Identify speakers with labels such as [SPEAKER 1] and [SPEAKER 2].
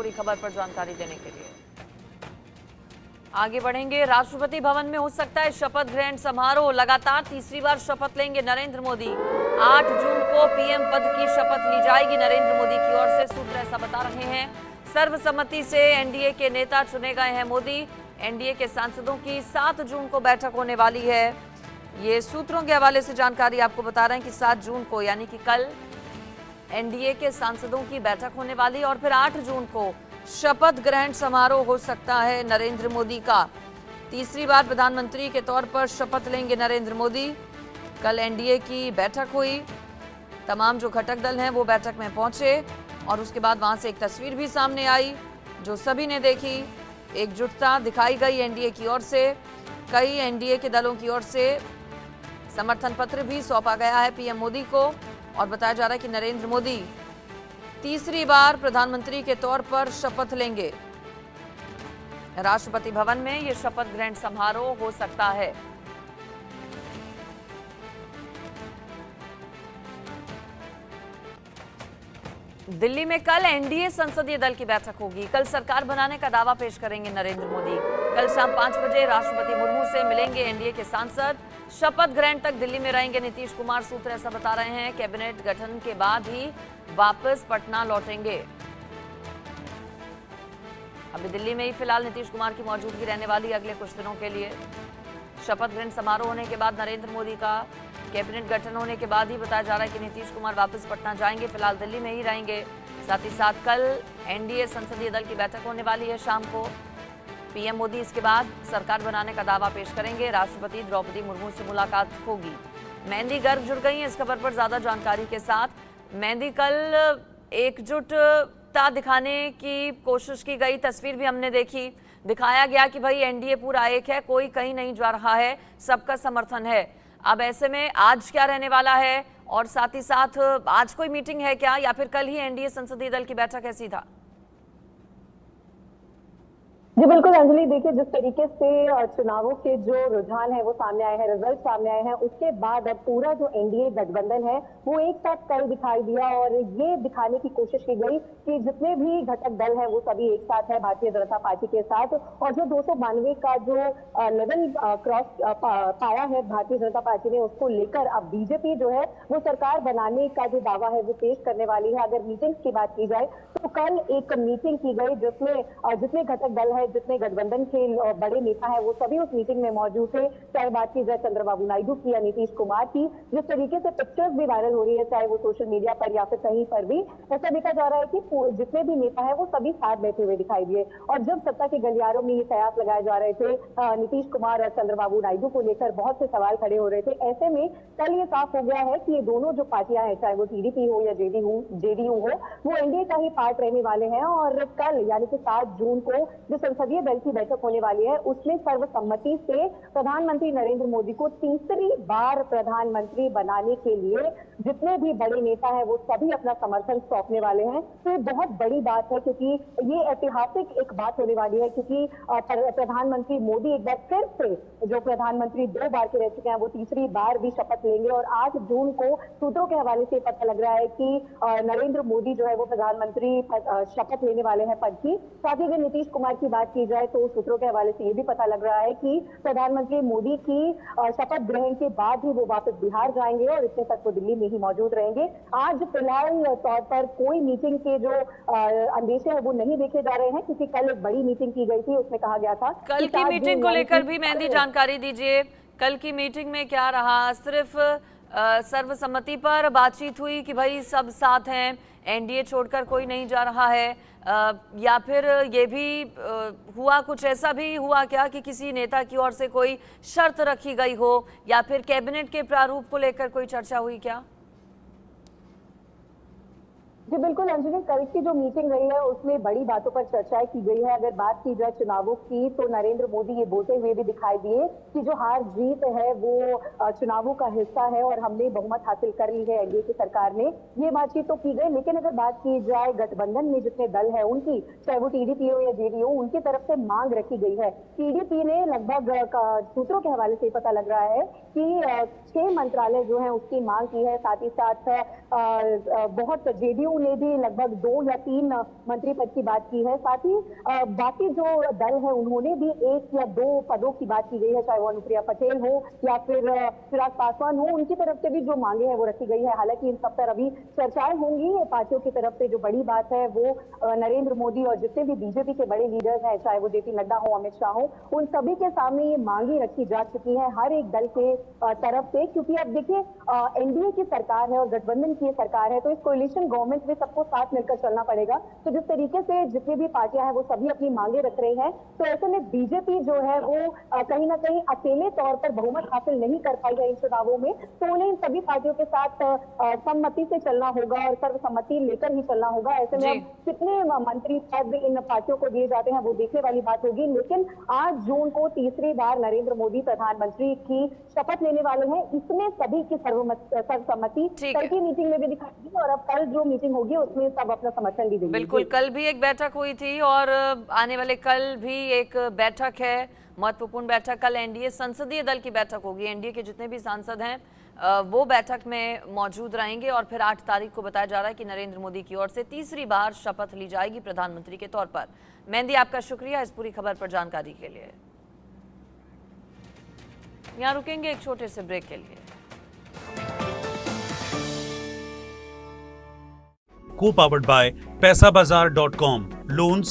[SPEAKER 1] पूरी खबर पर जानकारी देने के लिए आगे बढ़ेंगे। राष्ट्रपति भवन में हो सकता है शपथ ग्रहण समारोह। लगातार तीसरी बार शपथ लेंगे नरेंद्र मोदी। 8 जून को पीएम पद की शपथ ली जाएगी नरेंद्र मोदी की ओर से, सूत्र ऐसा बता रहे हैं। सर्वसम्मति से एनडीए के नेता चुने गए हैं मोदी। एनडीए के सांसदों की 7 जून को बैठक होने वाली है। ये सूत्रों के हवाले से जानकारी आपको बता रहे हैं कि 7 जून को यानी कि कल एनडीए के सांसदों की बैठक होने वाली है और फिर 8 जून को शपथ ग्रहण समारोह हो सकता है नरेंद्र मोदी का। तीसरी बार प्रधानमंत्री के तौर पर शपथ लेंगे नरेंद्र मोदी। कल एनडीए की बैठक हुई, तमाम जो घटक दल हैं वो बैठक में पहुंचे और उसके बाद वहां से एक तस्वीर भी सामने आई जो सभी ने देखी। एकजुटता दिखाई गई एनडीए की ओर से। कई एनडीए के दलों की ओर से समर्थन पत्र भी सौंपा गया है पीएम मोदी को और बताया जा रहा है कि नरेंद्र मोदी तीसरी बार प्रधानमंत्री के तौर पर शपथ लेंगे। राष्ट्रपति भवन में यह शपथ ग्रहण समारोह हो सकता है। दिल्ली में कल एनडीए संसदीय दल की बैठक होगी। कल सरकार बनाने का दावा पेश करेंगे नरेंद्र मोदी। कल शाम 5 बजे राष्ट्रपति मुर्मू से मिलेंगे एनडीए के सांसद। शपथ ग्रहण तक दिल्ली में रहेंगे नीतीश कुमार, सूत्र ऐसा बता रहे हैं। कैबिनेट गठन के बाद ही वापस पटना लौटेंगे। अभी दिल्ली में ही फिलहाल नीतीश कुमार की मौजूदगी रहने वाली अगले कुछ दिनों के लिए। शपथ ग्रहण समारोह होने के बाद नरेंद्र मोदी का कैबिनेट गठन होने के बाद ही बताया जा रहा है कि नीतीश कुमार वापस पटना जाएंगे। फिलहाल दिल्ली में ही रहेंगे। साथ ही साथ कल एनडीए संसदीय दल की बैठक होने वाली है शाम को। पीएम मोदी इसके बाद सरकार बनाने का दावा पेश करेंगे। राष्ट्रपति द्रौपदी मुर्मू से मुलाकात होगी। मेहंदी गर्ग जुड़ गई है इस खबर पर ज्यादा जानकारी के साथ। मेहंदी, कल एकजुटता दिखाने की कोशिश की गई, तस्वीर भी हमने देखी। दिखाया गया कि भाई एनडीए पूरा एक है, कोई कहीं नहीं जा रहा है, सबका समर्थन है। अब ऐसे में आज क्या रहने वाला है और साथ ही साथ आज कोई मीटिंग है क्या या फिर कल ही एनडीए संसदीय दल की बैठक है सीधा?
[SPEAKER 2] जी बिल्कुल अंजलि, देखिए जिस तरीके से चुनावों के जो रुझान है वो सामने आए हैं, रिजल्ट सामने आए हैं, उसके बाद अब पूरा जो एनडीए गठबंधन है वो एक साथ कल दिखाई दिया और ये दिखाने की कोशिश की गई कि जितने भी घटक दल हैं वो सभी एक साथ है भारतीय जनता पार्टी के साथ। और जो 292 का जो लेवल क्रॉस पाया है भारतीय जनता पार्टी ने, उसको लेकर अब बीजेपी जो है वो सरकार बनाने का जो दावा है वो पेश करने वाली है। अगर मीटिंग्स की बात की जाए तो कल एक मीटिंग की गई जिसमें जितने घटक दल है, जितने गठबंधन के बड़े नेता हैं वो सभी उस मीटिंग में मौजूद थे। चाहे बात की जाए चंद्रबाबू नायडू की या नीतीश कुमार की, जिस तरीके से पिक्चर्स भी वायरल हो रही है चाहे वो सोशल मीडिया पर या फिर कहीं पर भी, ऐसा देखा जा रहा है कि जितने भी नेता है वो सभी साथ बैठे हुए दिखाई दिए। और जब सत्ता के गलियारों में ये कयास लगाए जा रहे थे नीतीश कुमार और चंद्रबाबू नायडू को लेकर बहुत से सवाल खड़े हो रहे थे, ऐसे में कल ये साफ हो गया है कि ये दोनों जो पार्टियां हैं, चाहे वो टीडीपी हो या जेडीयू हो, वो एनडीए का ही पार्ट रहने वाले हैं। और कल यानी कि 7 जून को जो संसदीय दल की बैठक होने वाली है उसमें सर्वसम्मति से प्रधानमंत्री नरेंद्र मोदी को तीसरी बार प्रधानमंत्री बनाने के लिए जितने भी बड़े नेता हैं वो सभी अपना समर्थन सौंपने वाले हैं। तो ये बहुत बड़ी बात है क्योंकि ये ऐतिहासिक एक बात होने वाली है क्योंकि प्रधानमंत्री मोदी एक बार फिर से, जो प्रधानमंत्री 2 बार के रह चुके हैं, वो तीसरी बार भी शपथ लेंगे। और 8 जून को सूत्रों के हवाले से पता लग रहा है कि नरेंद्र मोदी जो है वो प्रधानमंत्री शपथ लेने वाले हैं पद की। साथ ही अगर नीतीश कुमार की बात की जाए तो सूत्रों के हवाले से ये भी पता लग रहा है कि प्रधानमंत्री मोदी की शपथ ग्रहण के बाद ही वो वापस बिहार जाएंगे और इतने तक वो दिल्ली में ही मौजूद रहेंगे। आज फिलहाल तौर पर कोई मीटिंग के जो अंदेशे है वो नहीं देखे जा रहे हैं क्योंकि कल एक बड़ी मीटिंग की गई थी, उसमें कहा गया था
[SPEAKER 1] कल की मीटिंग को लेकर भी मेहंदी जानकारी दीजिए। कल की मीटिंग में क्या रहा? सिर्फ सर्वसम्मति पर बातचीत हुई कि भाई सब साथ हैं, एनडीए छोड़कर कोई नहीं जा रहा है, या फिर ये भी हुआ, कुछ ऐसा भी हुआ क्या कि किसी नेता की ओर से कोई शर्त रखी गई हो या फिर कैबिनेट के प्रारूप को लेकर कोई चर्चा हुई क्या?
[SPEAKER 2] जी बिल्कुल अंजलि, कल की जो मीटिंग रही है उसमें बड़ी बातों पर चर्चाएं की गई है। अगर बात की जाए चुनावों की तो नरेंद्र मोदी ये बोलते हुए भी दिखाई दिए कि जो हार जीत है वो चुनावों का हिस्सा है और हमने बहुमत हासिल कर ली है एनडीए की सरकार ने, ये बातचीत तो की गई। लेकिन अगर बात की जाए गठबंधन में जितने दल है उनकी, चाहे वो टीडीपी हो या जेडीयू, उनकी तरफ से मांग रखी गई है। टीडीपी ने लगभग सूत्रों के हवाले से पता लग रहा है कि 6 मंत्रालय जो है उसकी मांग की है। साथ ही साथ बहुत जेडीयू जदयू ने भी लगभग 2 या 3 मंत्री पद की बात की है। साथ ही बाकी जो दल है उन्होंने भी 1 या 2 पदों की बात की गई है, चाहे वो अनुप्रिया पटेल हो या फिर चिराग पासवान हो, उनकी तरफ से भी जो मांगे हैं वो रखी गई है। हालांकि इन सब पर अभी चर्चाएं होंगी। पार्टियों की तरफ से जो बड़ी बात है वो नरेंद्र मोदी और जितने भी बीजेपी के बड़े लीडर्स हैं, चाहे वो जेपी नड्डा हो, अमित शाह हो, उन सभी के सामने ये मांगी रखी जा चुकी है हर एक दल के तरफ से। क्योंकि अब देखिए एनडीए की सरकार है और गठबंधन की सरकार है, तो इस कोलिशन गवर्नमेंट में सबको साथ मिलकर चलना पड़ेगा। तो जिस तरीके से जितनी भी पार्टियां हैं वो सभी अपनी मांगे रख रही हैं, तो ऐसे में बीजेपी जो है वो कहीं ना कहीं अकेले तौर पर बहुमत हासिल नहीं कर पाई है इन चुनावों में। तो उन्हें इन सभी पार्टियों के साथ सम्मति से चलना होगा और सर्वसम्मति लेकर ही चलना होगा। ऐसे में अब कितने मंत्री पद इन पार्टियों को दिए जाते हैं वो देखने वाली बात होगी। लेकिन 8 जून को तीसरी बार नरेंद्र मोदी प्रधानमंत्री की शपथ लेने वाले हैं। इसमें सभी की सर्वसम्मति कल की मीटिंग में भी दिखाई दी और अब कल जो मीटिंग होगी उसमें सब अपना समर्थन भी देंगे।
[SPEAKER 1] बिल्कुल, कल भी एक बैठक हुई थी और आने वाले कल भी एक बैठक है, महत्वपूर्ण बैठक। कल एनडीए संसदीय दल की बैठक होगी। एनडीए के जितने भी सांसद हैं वो बैठक में मौजूद रहेंगे और फिर 8 तारीख को बताया जा रहा है कि नरेंद्र मोदी की ओर से तीसरी बार शपथ ली जाएगी प्रधानमंत्री के तौर पर। मेहंदी, आपका शुक्रिया इस पूरी खबर पर जानकारी के लिए। यहाँ रुकेंगे एक छोटे से ब्रेक के लिए।
[SPEAKER 3] Co-powered by PaisaBazaar.com. Loans